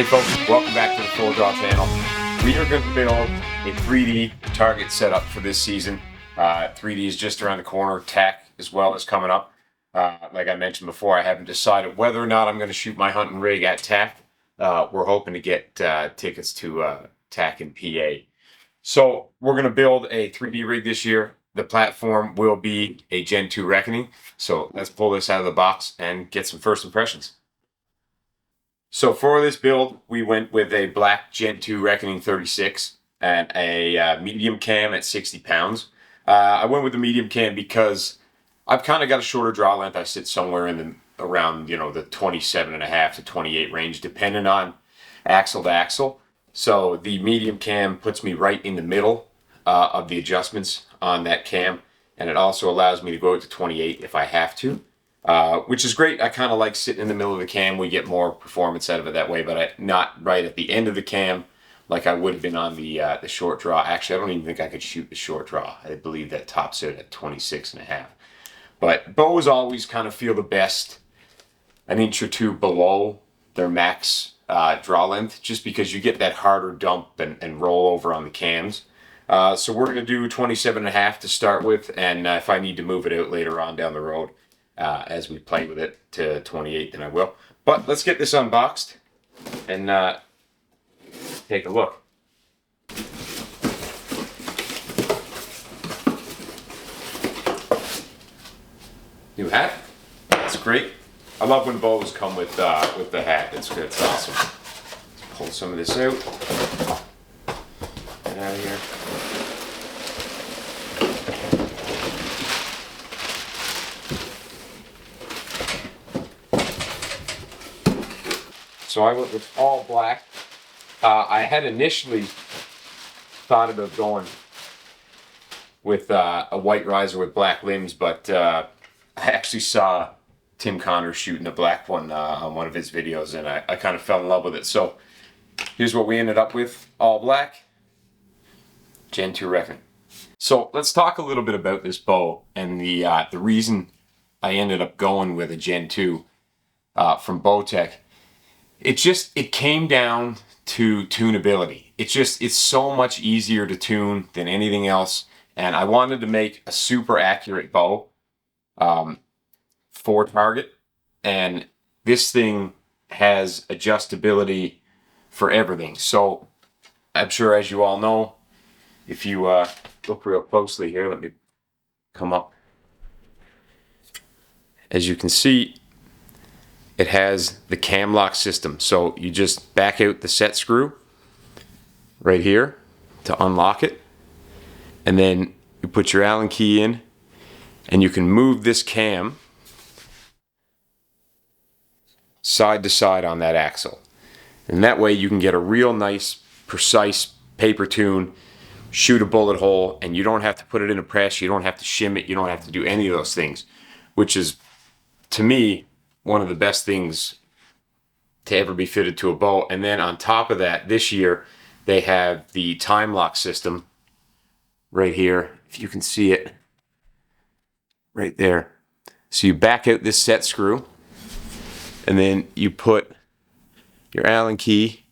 Hey folks, welcome back to the Full Draw channel. We are going to build a 3D target setup for this season. 3D is just around the corner. TAC as well is coming up. Like I mentioned before, I haven't decided whether or not I'm going to shoot my hunting rig at TAC. We're hoping to get tickets to TAC in PA. So we're going to build a 3D rig this year. The platform will be a Gen 2 Reckoning. So let's pull this out of the box and get some first impressions. So for this build, we went with a black Gen 2 Reckoning 36 and a medium cam at 60 pounds. I went with the medium cam because I've kind of got a shorter draw length. I sit somewhere in around the 27.5 to 28 range, depending on axle to axle. So the medium cam puts me right in the middle of the adjustments on that cam, and it also allows me to go out to 28 if I have to. Which is great. I kind of like sitting in the middle of the cam. We get more performance out of it that way, but not right at the end of the cam like I would have been on the short draw. Actually, I don't even think I could shoot the short draw. I believe that tops it at 26.5. But bows always kind of feel the best an inch or two below their max draw length, just because you get that harder dump and roll over on the cams. So we're going to do 27.5 to start with, and if I need to move it out later on down the road, as we play with it to 28, then I will. But let's get this unboxed and take a look. New hat. That's great. I love when bows come with the hat. It's good. It's awesome. Let's pull some of this out. Get out of here. So I went with all black. I had initially thought about going with a white riser with black limbs, but I actually saw Tim Connor shooting a black one on one of his videos, and I kind of fell in love with it. So here's what we ended up with, all black, Gen 2 Reckoning. So let's talk a little bit about this bow and the reason I ended up going with a Gen 2 from Bowtech. It came down to tunability. It's so much easier to tune than anything else. And I wanted to make a super accurate bow for target. And this thing has adjustability for everything. So I'm sure, as you all know, if you look real closely here, let me come up. As you can see, it has the cam lock system. So you just back out the set screw right here to unlock it. And then you put your Allen key in and you can move this cam side to side on that axle. And that way you can get a real nice, precise paper tune, shoot a bullet hole, and you don't have to put it in a press, you don't have to shim it, you don't have to do any of those things, which is, to me, one of the best things to ever be fitted to a bow. And then on top of that, this year they have the time lock system right here, if you can see it right there. So you back out this set screw and then you put your Allen key,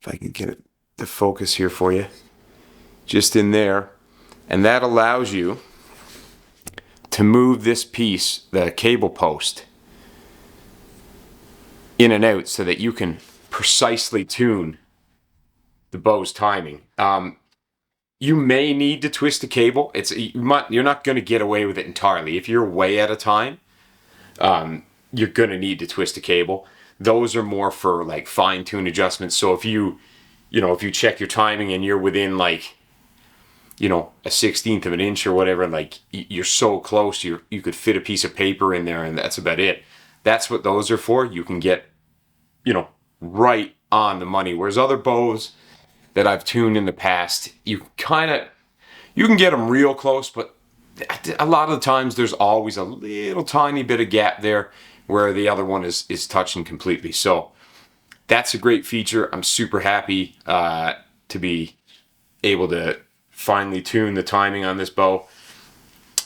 if I can get it to focus here for you, just in there, and that allows you to move this piece, the cable post, in and out so that you can precisely tune the bow's timing. You may need to twist the cable. You're not going to get away with it entirely. If you're way out of time, you're going to need to twist the cable. Those are more for like fine-tune adjustments. So if you check your timing and you're within like, a 1/16 of an inch or whatever, like you're so close, you could fit a piece of paper in there and that's about it. That's what those are for. You can get, right on the money. Whereas other bows that I've tuned in the past, you can get them real close, but a lot of the times there's always a little tiny bit of gap there where the other one is touching completely. So that's a great feature. I'm super happy to be able to finally tune the timing on this bow.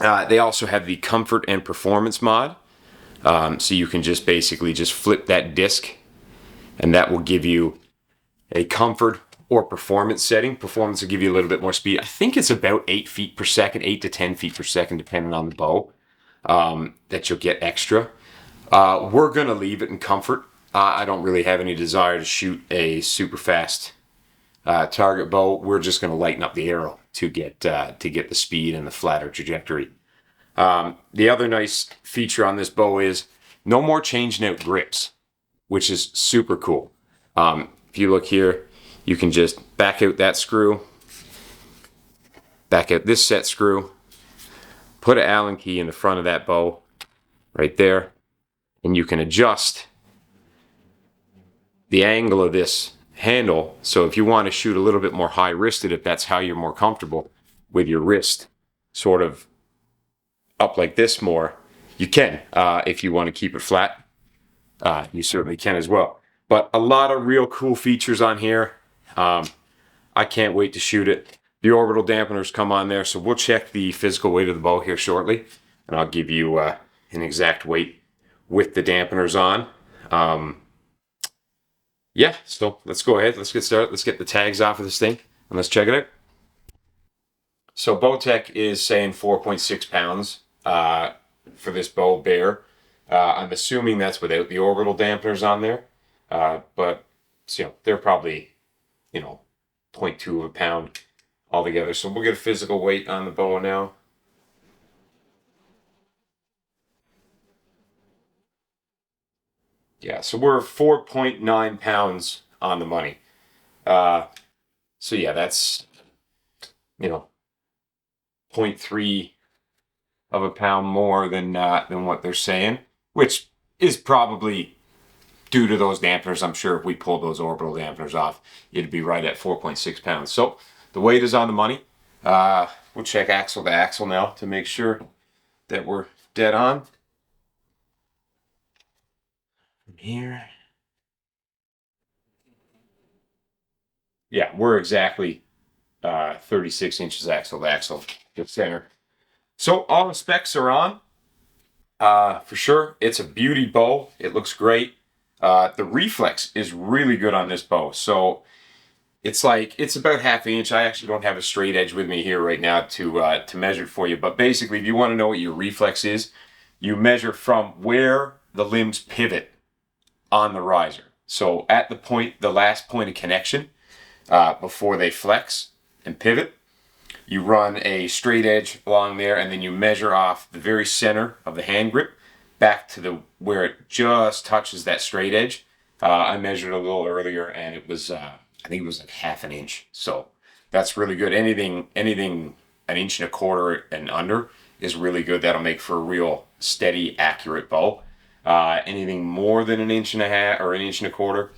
They also have the comfort and performance mod. So you can just basically just flip that disc and that will give you a comfort or performance setting. Performance will give you a little bit more speed. I think it's about 8 feet per second, 8 to 10 feet per second, depending on the bow, that you'll get extra. We're going to leave it in comfort. I don't really have any desire to shoot a super fast target bow. We're just going to lighten up the arrow to get the speed and the flatter trajectory. The other nice feature on this bow is no more changing out grips, which is super cool. If you look here, you can just back out that screw, back out this set screw, put an Allen key in the front of that bow right there, and you can adjust the angle of this handle. So if you want to shoot a little bit more high wristed, if that's how you're more comfortable with your wrist sort of up like this more, you can. If you want to keep it flat, you certainly can as well. But a lot of real cool features on here. I can't wait to shoot it. The orbital dampeners come on there, so we'll check the physical weight of the bow here shortly, and I'll give you an exact weight with the dampeners on. Yeah, so let's go ahead. Let's get started. Let's get the tags off of this thing, and let's check it out. So Bowtech is saying 4.6 pounds for this bow bear. I'm assuming that's without the orbital dampeners on there. But so, they're probably, 0.2 of a pound altogether. So we'll get a physical weight on the bow now. Yeah, so we're 4.9 pounds on the money. So yeah, that's, 0.3 of a pound more than what they're saying, which is probably due to those dampeners. I'm sure if we pulled those orbital dampeners off, it'd be right at 4.6 pounds. So the weight is on the money. We'll check axle to axle now to make sure that we're dead on. From here. Yeah, we're exactly 36 inches axle to axle to center. So all the specs are on. For sure, it's a beauty bow. It looks great. The reflex is really good on this bow. So it's about half an inch. I actually don't have a straight edge with me here right now to measure it for you. But basically, if you want to know what your reflex is, you measure from where the limbs pivot on the riser. So at the last point of connection, before they flex and pivot, you run a straight edge along there, and then you measure off the very center of the hand grip back to where it just touches that straight edge. I measured a little earlier, and it was I think it was like half an inch. So that's really good. Anything an inch and a quarter and under is really good. That'll make for a real steady, accurate bow. Anything more than an inch and a half or an inch and a quarter,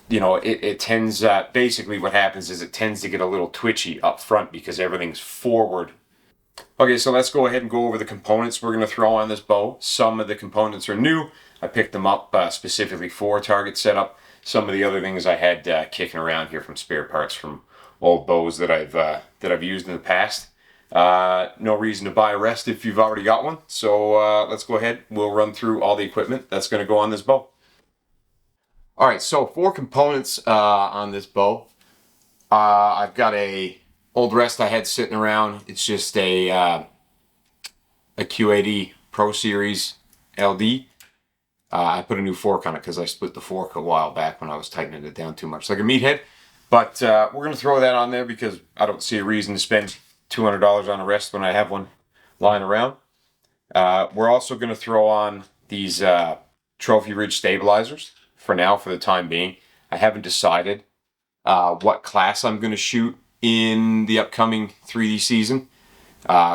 it tends, basically what happens is it tends to get a little twitchy up front because everything's forward. Okay, so let's go ahead and go over the components we're going to throw on this bow. Some of the components are new. I picked them up specifically for target setup. Some of the other things I had kicking around here from spare parts from old bows that I've used in the past. No reason to buy a rest if you've already got one. So let's go ahead. We'll run through all the equipment that's going to go on this bow. All right, so 4 components on this bow. I've got a old rest I had sitting around. It's just a Qud Pro Series LD. I put a new fork on it because I split the fork a while back when I was tightening it down too much, like a meathead. But we're going to throw that on there because I don't see a reason to spend $200 on a rest when I have one lying around. We're also going to throw on these Trophy Ridge stabilizers for now, for the time being. I haven't decided what class I'm going to shoot in the upcoming 3D season.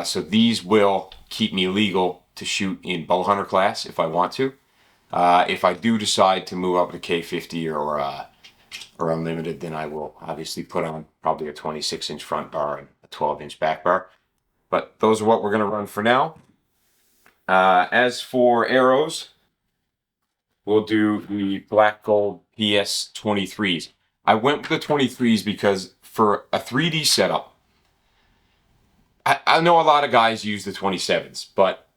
So these will keep me legal to shoot in bow hunter class if I want to. If I do decide to move up to K50 or unlimited, then I will obviously put on probably a 26-inch front bar and a 12-inch back bar. But those are what we're going to run for now. As for arrows, we'll do the black gold PS 23s. I went with the 23s because for a 3D setup, I know a lot of guys use the 27s, but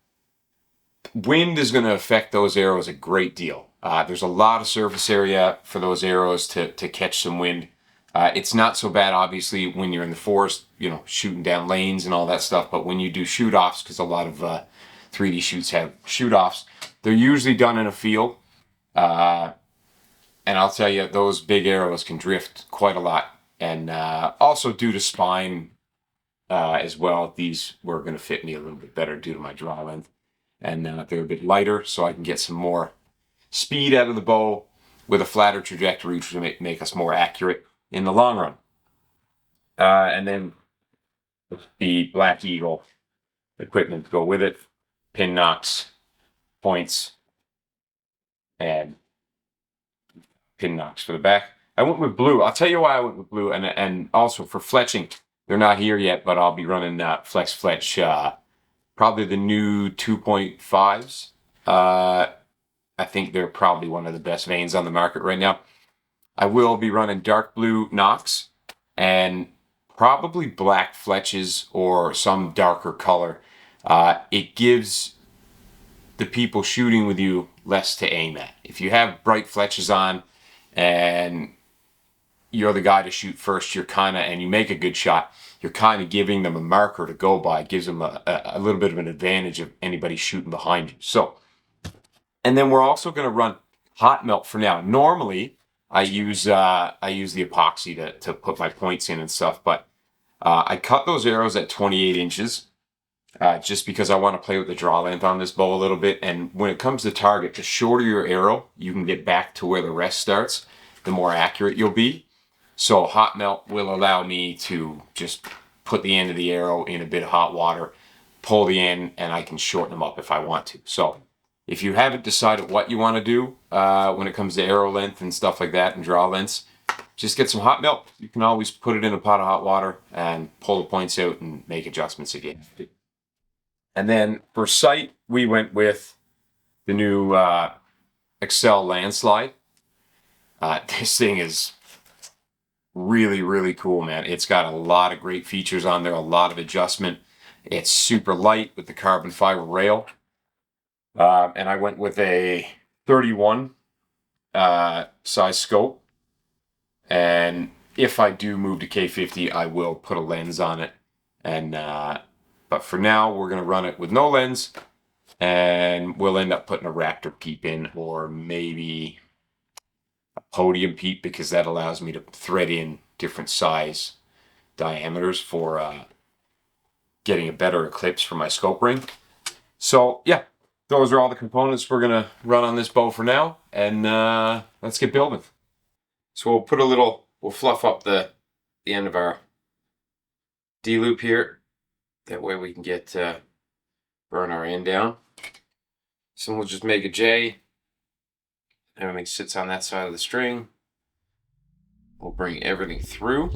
wind is going to affect those arrows a great deal. There's a lot of surface area for those arrows to catch some wind. It's not so bad, obviously, when you're in the forest, shooting down lanes and all that stuff. But when you do shoot-offs, because a lot of 3D shoots have shoot-offs, they're usually done in a field. And I'll tell you, those big arrows can drift quite a lot. And also due to spine as well, these were going to fit me a little bit better due to my draw length. And they're a bit lighter, so I can get some more speed out of the bow with a flatter trajectory, which will make us more accurate in the long run. And then the Black Eagle equipment to go with it, pin knocks, points, and pin knocks for the back. I went with blue. I'll tell you why I went with blue, and also for fletching, they're not here yet, but I'll be running Flex Fletch, probably the new 2.5s. I think they're probably one of the best vanes on the market right now. I will be running dark blue nocks and probably black fletches or some darker color. It gives the people shooting with you less to aim at. If you have bright fletches on and you're the guy to shoot first, and you make a good shot, you're kind of giving them a marker to go by. It gives them a little bit of an advantage of anybody shooting behind you. So, and then we're also going to run hot melt for now. Normally, I use the epoxy to put my points in and stuff, but I cut those arrows at 28 inches just because I want to play with the draw length on this bow a little bit. And when it comes to target, the shorter your arrow, you can get back to where the rest starts, the more accurate you'll be. So hot melt will allow me to just put the end of the arrow in a bit of hot water, pull the end, and I can shorten them up if I want to. So if you haven't decided what you want to do when it comes to arrow length and stuff like that and draw lengths, just get some hot melt. You can always put it in a pot of hot water and pull the points out and make adjustments again. And then for sight, we went with the new Axcell Landslide. This thing is really, really cool, man. It's got a lot of great features on there, a lot of adjustment. It's super light with the carbon fiber rail. And I went with a 31 size scope. And if I do move to K50, I will put a lens on it. And but for now, we're going to run it with no lens. And we'll end up putting a Raptor peep in, or maybe a podium peep, because that allows me to thread in different size diameters for getting a better eclipse for my scope ring. So yeah, those are all the components we're gonna run on this bow for now, and let's get building. So we'll fluff up the end of our D loop here. That way we can get burn our end down. So we'll just make a J. Everything sits on that side of the string. We'll bring everything through.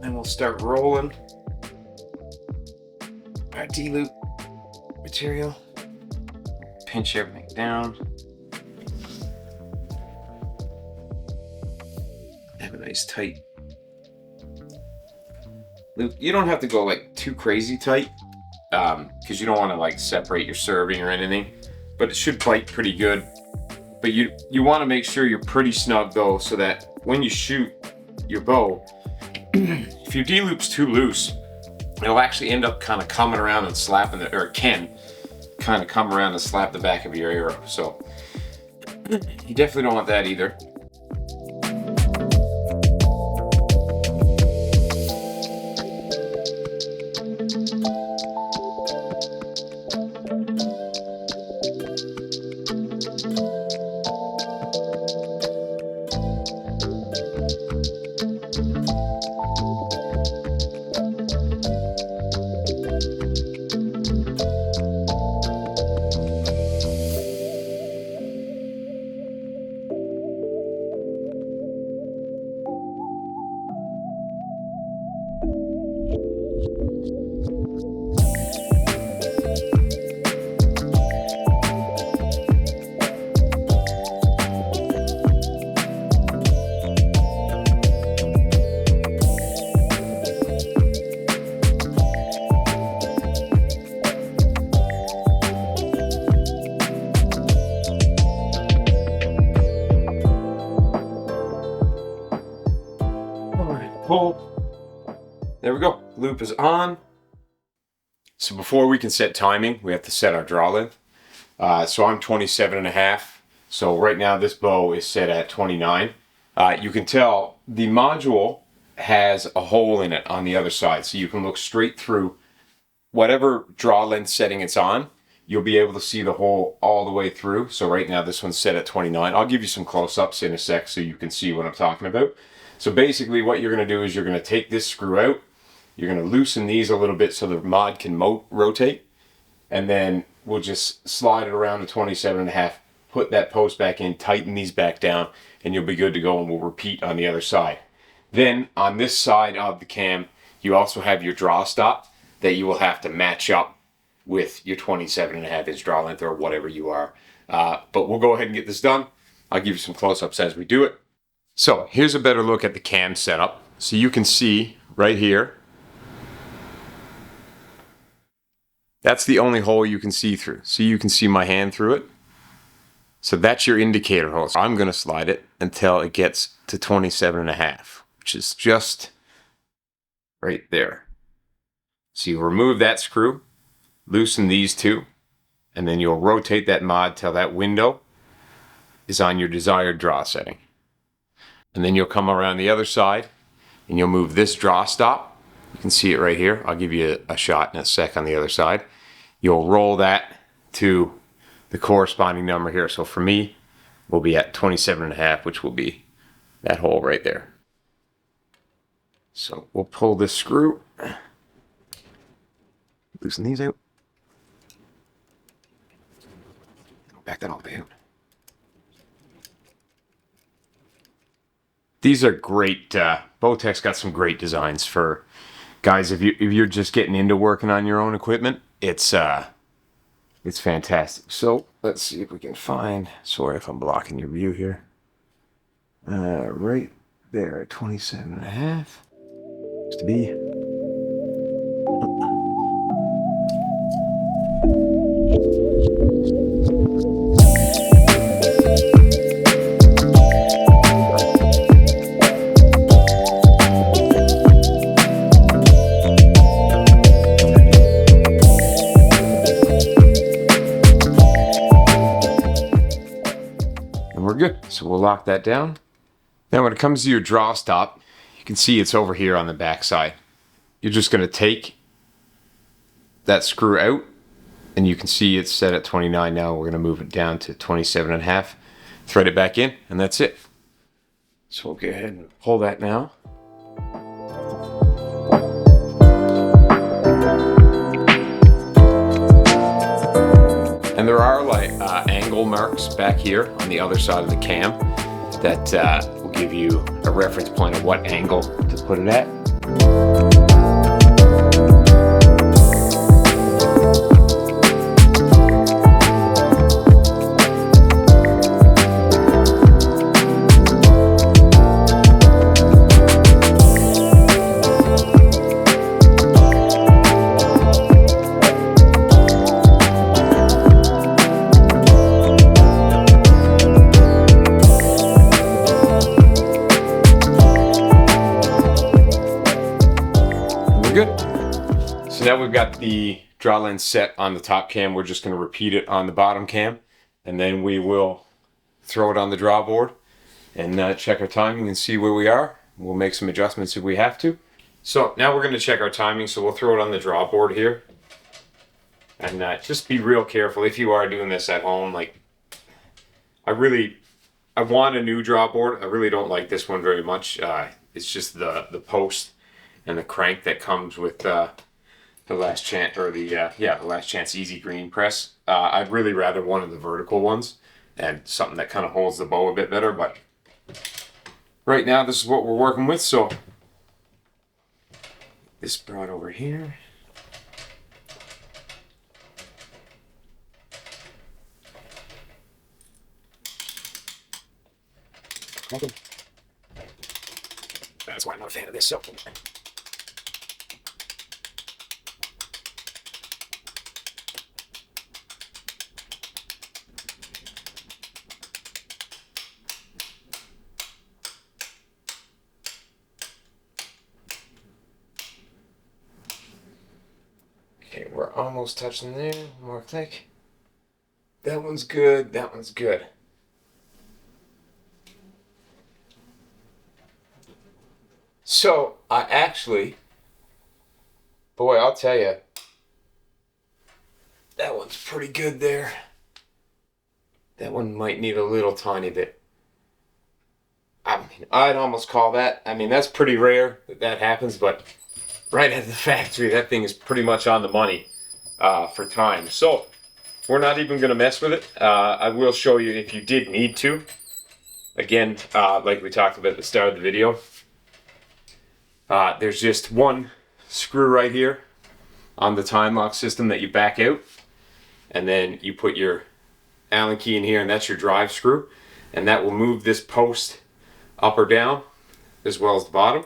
And we'll start rolling our D-loop material. Pinch everything down. Have a nice tight loop. You don't have to go like too crazy tight because you don't want to like separate your serving or anything, but it should bite pretty good. But you want to make sure you're pretty snug though, so that when you shoot your bow, if your D-loop's too loose, it'll actually end up kind of coming around and slapping the, or it can kind of come around and slap the back of your arrow. So you definitely don't want that either. loop is on. So before we can set timing, we have to set our draw length. So I'm 27.5. So right now this bow is set at 29. You can tell the module has a hole in it on the other side, so you can look straight through whatever draw length setting it's on. You'll be able to see the hole all the way through. So right now this one's set at 29. I'll give you some close-ups in a sec so you can see what I'm talking about. So basically what you're going to do is you're going to take this screw out. You're going to loosen these a little bit so the mod can rotate. And then we'll just slide it around to 27.5. Put that post back in, tighten these back down, and you'll be good to go, and we'll repeat on the other side. Then on this side of the cam, you also have your draw stop that you will have to match up with your 27.5 inch draw length or whatever you are. But we'll go ahead and get this done. I'll give you some close-ups as we do it. So here's a better look at the cam setup. So you can see right here, that's the only hole you can see through. So you can see my hand through it. So that's your indicator hole. So I'm going to slide it until it gets to 27.5, which is just right there. So you remove that screw, loosen these two, and then you'll rotate that mod till that window is on your desired draw setting. And then you'll come around the other side and you'll move this draw stop. You can see it right here. I'll give you a shot in a sec on the other side. You'll roll that to the corresponding number here. So for me, we'll be at 27.5, which will be that hole right there. So we'll pull this screw, loosen these out, back that all the way out. These are great. Bowtech's got some great designs for guys. If you're just getting into working on your own equipment, it's fantastic. So let's see if we can find. Sorry if I'm blocking your view here. Right there at 27.5. Looks to be. Good. So we'll lock that down. Now when it comes to your draw stop, you can see it's over here on the back side. You're just going to take that screw out, and you can see it's set at 29 now. We're going to move it down to 27.5, thread it back in, and that's it. So we'll go ahead and pull that now. And there are like angle marks back here on the other side of the cam that will give you a reference point of what angle to put it at. Good. So now we've got the draw lens set on the top cam. We're just going to repeat it on the bottom cam, and then we will throw it on the draw board and check our timing and see where we are. We'll make some adjustments if we have to. So now we're going to check our timing, so we'll throw it on the draw board here. And just be real careful if you are doing this at home. Like, I want a new draw board. I really don't like this one very much. It's just the post and the crank that comes with the Last Chance, or the Last Chance Easy Green press. I'd really rather one of the vertical ones and something that kind of holds the bow a bit better. But right now, this is what we're working with. So this brought over here. That's why I'm not a fan of this. So. almost touching there. One more click. That one's good. That one's good. So I actually, boy, I'll tell you, that one's pretty good there. That one might need a little tiny bit. I mean, I'd almost call that, I mean, that's pretty rare that that happens, but right at the factory, that thing is pretty much on the money for time. So we're not even going to mess with it. I will show you if you did need to. Again, like we talked about at the start of the video, there's just one screw right here on the time lock system that you back out, and then you put your Allen key in here, and that's your drive screw, and that will move this post up or down as well as the bottom,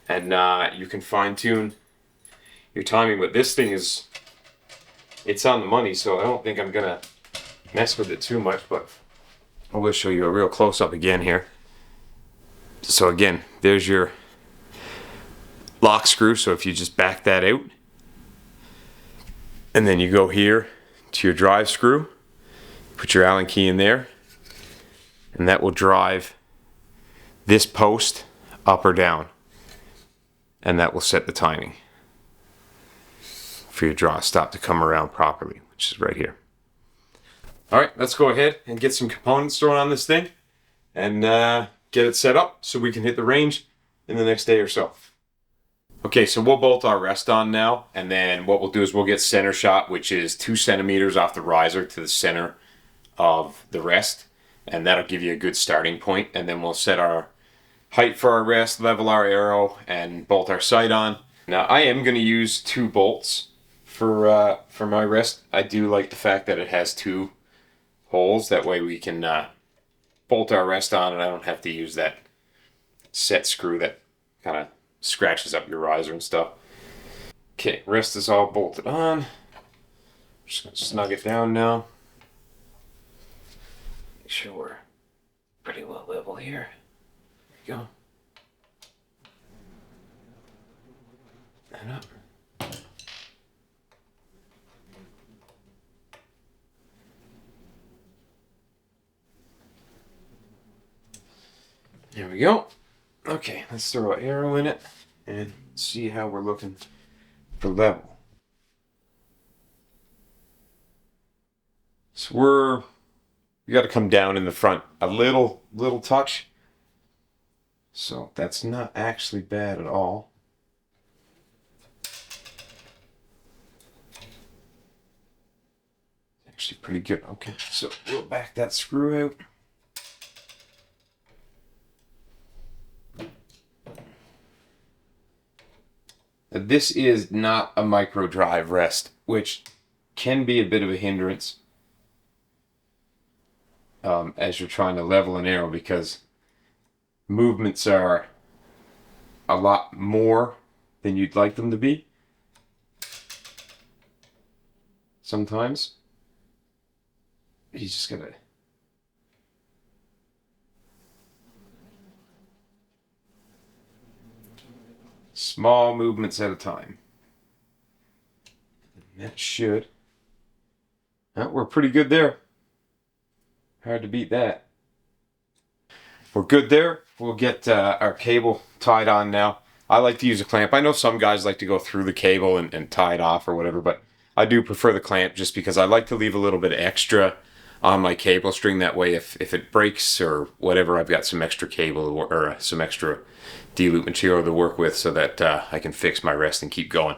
and you can fine-tune your timing. But this thing is, it's on the money, so I don't think I'm gonna mess with it too much, but I will show you a real close-up again here. So again, there's your lock screw, so if you just back that out, and then you go here to your drive screw, put your Allen key in there, and that will drive this post up or down, and that will set the timing for your draw stop to come around properly, which is right here. All right, let's go ahead and get some components thrown on this thing and get it set up so we can hit the range in the next day or so. Okay, so we'll bolt our rest on now, and then what we'll do is we'll get center shot, which is 2 centimeters off the riser to the center of the rest, and that'll give you a good starting point. And then we'll set our height for our rest, level our arrow, and bolt our sight on. Now I am going to use 2 bolts for my rest. I do like the fact that it has 2 holes. That way we can bolt our rest on, and I don't have to use that set screw that kind of scratches up your riser and stuff. Okay, rest is all bolted on. Just gonna snug it down now. Make sure we're pretty well level here. There we go. And up. There we go. Okay, let's throw an arrow in it and see how we're looking for level. So we got to come down in the front a little touch. So that's not actually bad at all. Actually pretty good. Okay, so we'll back that screw out. This is not a micro drive rest, which can be a bit of a hindrance as you're trying to level an arrow, because movements are a lot more than you'd like them to be sometimes. You just gotta small movements at a time. And that should. We're pretty good there. Hard to beat that. We're good there. We'll get our cable tied on now. I like to use a clamp. I know some guys like to go through the cable and tie it off or whatever, but I do prefer the clamp just because I like to leave a little bit extra on my cable string. That way if it breaks or whatever, I've got some extra cable or some extra D-loop material to work with so that I can fix my rest and keep going.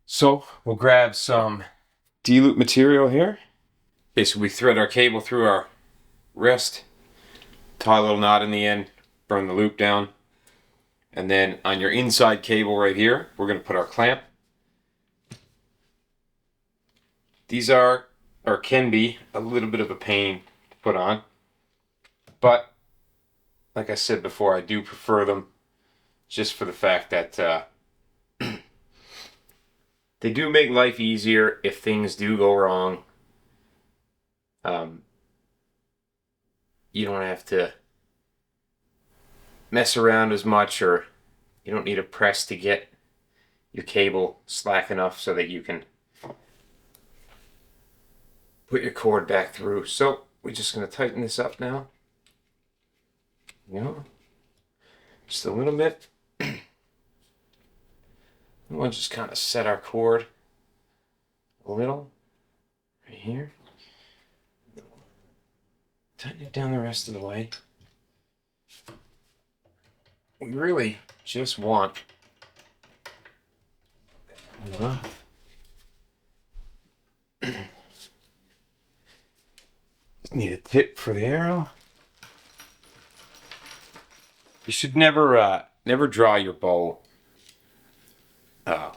So we'll grab some D-loop material here. Okay, so we thread our cable through our rest, tie a little knot in the end, burn the loop down, and then on your inside cable right here, we're going to put our clamp. These are, or can be, a little bit of a pain to put on, but like I said before, I do prefer them just for the fact that they do make life easier if things do go wrong. You don't have to mess around as much, or you don't need a press to get your cable slack enough so that you can put your cord back through. So we're just going to tighten this up now. Just a little bit. We'll just kind of set our cord a little right here. Tighten it down the rest of the way. We really just want need a tip for the arrow. You should never draw your bow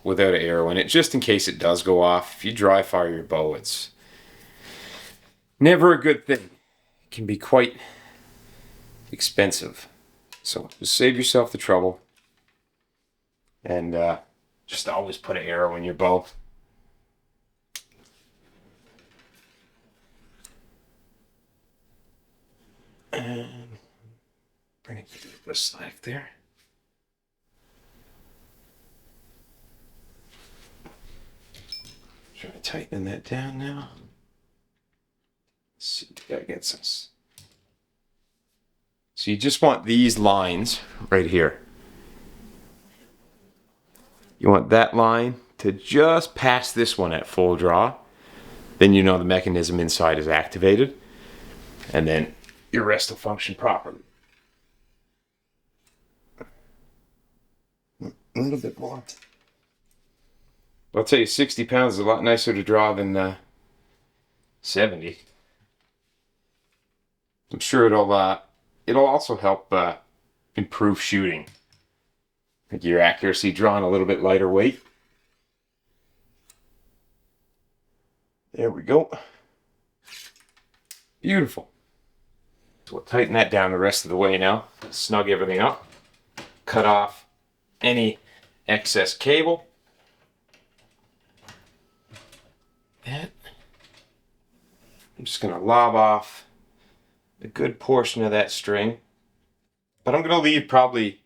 without an arrow in it, just in case it does go off. If you dry fire your bow, it's never a good thing. It can be quite expensive. So just save yourself the trouble, and just always put an arrow in your bow. And bring it to the slack there. Try to tighten that down now. Let's see if that gets us. So you just want these lines right here. You want that line to just pass this one at full draw. Then you know the mechanism inside is activated. And then your rest will function properly. A little bit more. I'll tell you, 60 pounds is a lot nicer to draw than 70. I'm sure it'll also help improve shooting. Make your accuracy drawing a little bit lighter weight. There we go. Beautiful. So we'll tighten that down the rest of the way now. Snug everything up. Cut off any excess cable. That. I'm just going to lob off a good portion of that string. But I'm going to leave probably,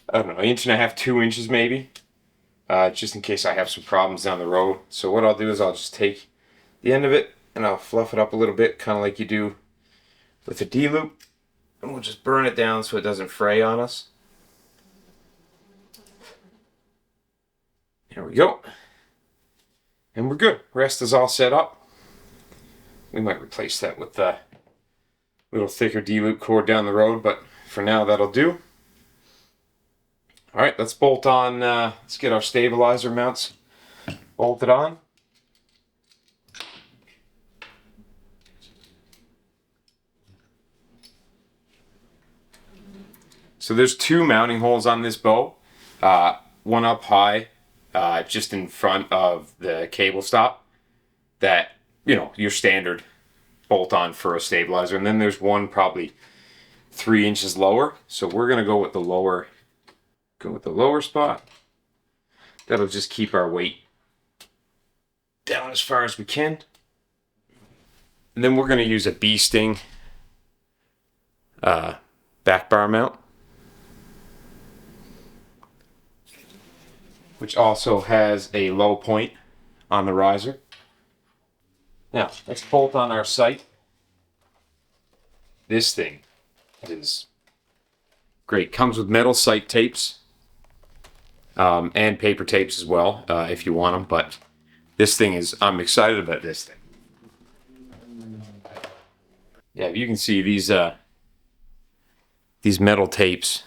I don't know, 1.5 inches, 2 inches maybe. Just in case I have some problems down the road. So what I'll do is I'll just take the end of it and I'll fluff it up a little bit, kind of like you do with a D-loop. And we'll just burn it down so it doesn't fray on us. There we go. And we're good. Rest is all set up. We might replace that with a little thicker D-loop cord down the road, but for now that'll do. All right, let's bolt on, let's get our stabilizer mounts bolted on. So there's 2 mounting holes on this bow, one up high, just in front of the cable stop, that, you know, your standard bolt on for a stabilizer. And then there's one probably 3 inches lower. So we're gonna go with the lower spot. That'll just keep our weight down as far as we can. And then we're gonna use a bee sting back bar mount, which also has a low point on the riser. Now, let's bolt on our sight. This thing is great. Comes with metal sight tapes and paper tapes as well, if you want them. But this thing is, I'm excited about this thing. Yeah, you can see these metal tapes.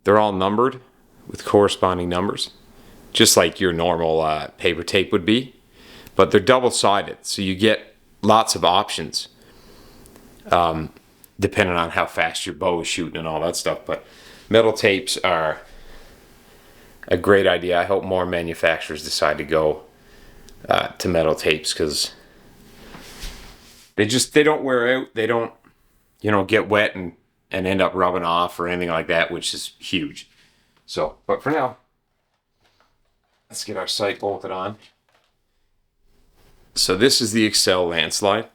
They're all numbered with corresponding numbers, just like your normal paper tape would be. But they're double-sided, so you get lots of options depending on how fast your bow is shooting and all that stuff. But metal tapes are a great idea. I hope more manufacturers decide to go to metal tapes, because they don't wear out. They don't, get wet and end up rubbing off or anything like that, which is huge. So, but for now, let's get our sight bolted on. So this is the Axcell Landslide.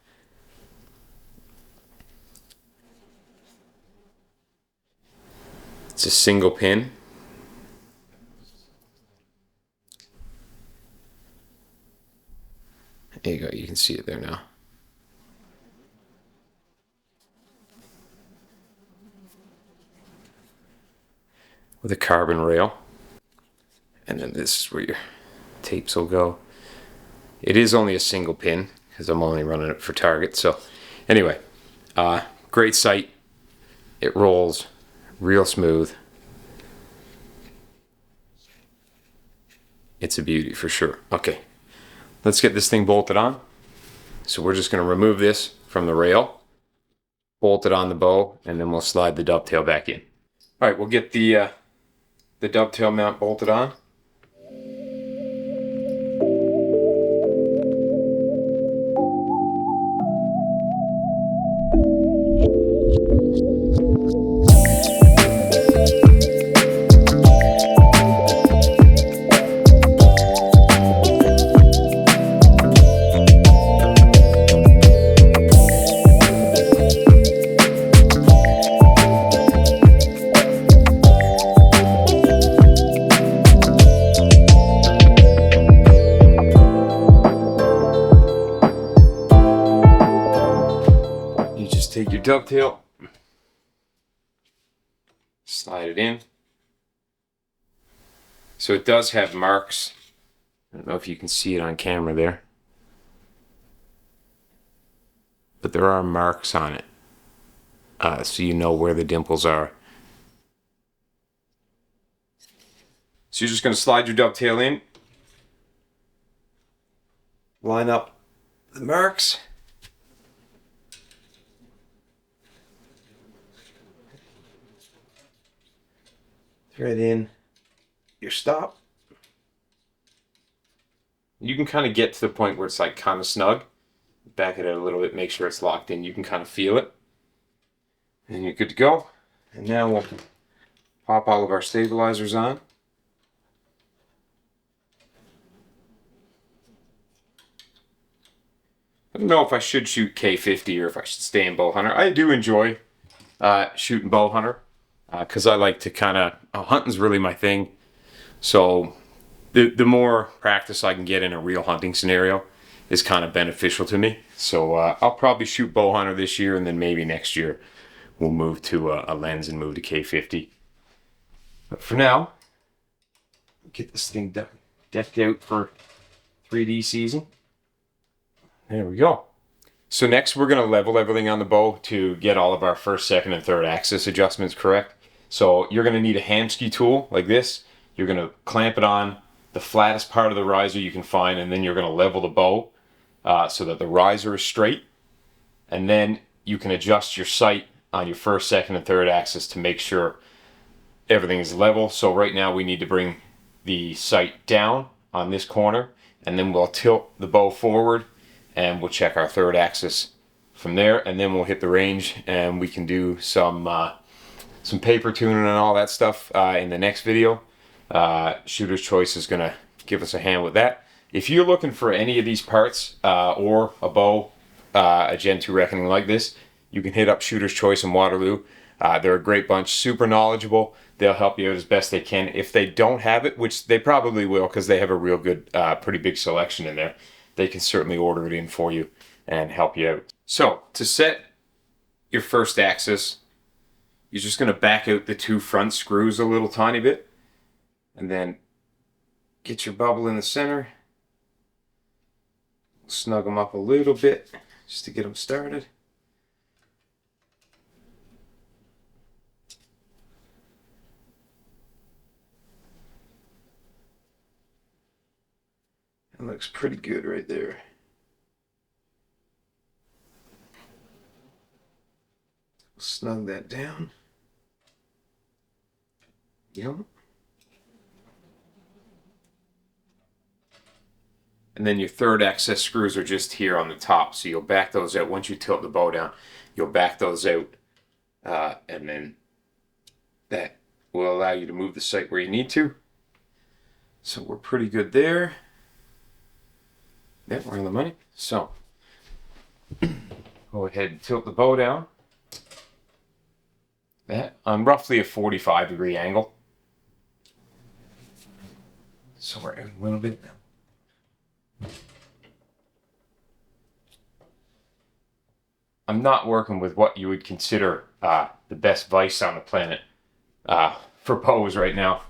It's a single pin There you go, you can see it there now. With a carbon rail. And then this is where your tapes will go. It is only a single pin because I'm only running it for target. So anyway, great sight. It rolls real smooth. It's a beauty for sure. Okay, let's get this thing bolted on. So we're just going to remove this from the rail, bolt it on the bow, and then we'll slide the dovetail back in. All right, we'll get the dovetail mount bolted on. Take your dovetail, slide it in. So it does have marks. I don't know if you can see it on camera there, but there are marks on it, so you know where the dimples are. So you're just going to slide your dovetail in, line up the marks. Thread in your stop. You can kind of get to the point where it's like kind of snug. Back it out a little bit, make sure it's locked in. You can kind of feel it. And you're good to go. And now we'll pop all of our stabilizers on. I don't know if I should shoot K50 or if I should stay in bow hunter. I do enjoy shooting bow hunter. Because I like to kind of, hunting's really my thing. So the more practice I can get in a real hunting scenario is kind of beneficial to me. So I'll probably shoot bow hunter this year, and then maybe next year we'll move to a lens and move to K50. But for now, get this thing decked out for 3D season. There we go. So next we're going to level everything on the bow to get all of our first, second, and third axis adjustments correct. So you're going to need a hamskey tool like this. You're going to clamp it on the flattest part of the riser you can find, and then you're going to level the bow so that the riser is straight. And then you can adjust your sight on your first, second, and third axis to make sure everything is level. So right now we need to bring the sight down on this corner, and then we'll tilt the bow forward, and we'll check our third axis from there, and then we'll hit the range, and we can do some paper tuning and all that stuff in the next video. Shooter's Choice is going to give us a hand with that. If you're looking for any of these parts or a bow, a Gen 2 Reckoning like this, you can hit up Shooter's Choice in Waterloo. They're a great bunch, super knowledgeable. They'll help you out as best they can. If they don't have it, which they probably will because they have a real good, pretty big selection in there, they can certainly order it in for you and help you out. So to set your first axis, you're just going to back out the two front screws a little tiny bit, and then get your bubble in the center. Snug them up a little bit just to get them started. That looks pretty good right there. Snug that down. Yep. And then your third access screws are just here on the top. So you'll back those out. Once you tilt the bow down, you'll back those out. And then that will allow you to move the sight where you need to. So we're pretty good there. Yeah, we're on the money. So go ahead and tilt the bow down. That on roughly a 45-degree angle. So we're a little bit now. I'm not working with what you would consider the best vice on the planet for bows right now.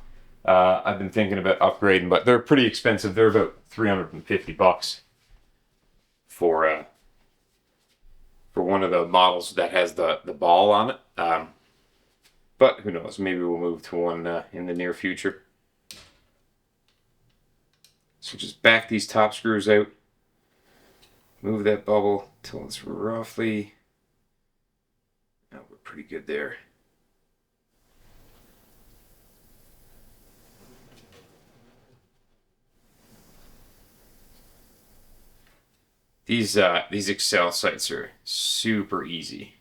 I've been thinking about upgrading, but they're pretty expensive. They're about $350 for one of the models that has the ball on it. But who knows? Maybe we'll move to one in the near future. So just back these top screws out. Move that bubble till it's roughly. Oh, we're pretty good there. These Axcell sights are super easy.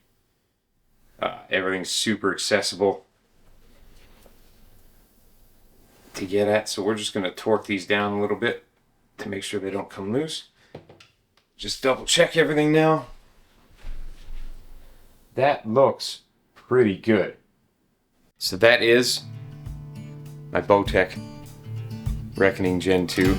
Everything's super accessible to get at, so we're just going to torque these down a little bit to make sure they don't come loose. Just double check everything now. That looks pretty good. So that is my Bowtech Reckoning Gen 2.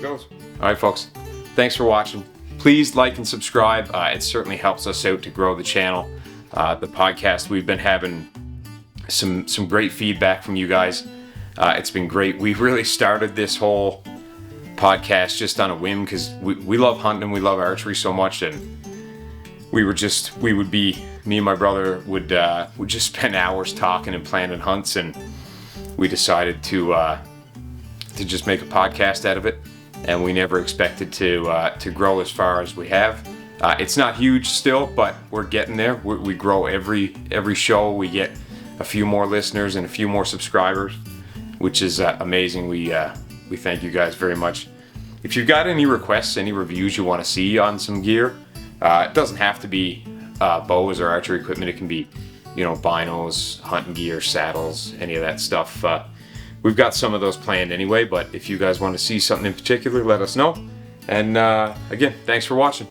Goes. All right, folks, thanks for watching. Please like and subscribe. It certainly helps us out to grow the channel, the podcast. We've been having some great feedback from you guys. It's been great. We really started this whole podcast just on a whim because we love hunting and we love archery so much, and me and my brother would just spend hours talking and planning hunts, and we decided to just make a podcast out of it. And we never expected to grow as far as we have. It's not huge still, but we're getting there. We grow every show. We get a few more listeners and a few more subscribers, which is amazing. We thank you guys very much. If you've got any requests, any reviews you want to see on some gear, it doesn't have to be bows or archery equipment. It can be, binos, hunting gear, saddles, any of that stuff. We've got some of those planned anyway, but if you guys want to see something in particular, let us know. And again, thanks for watching.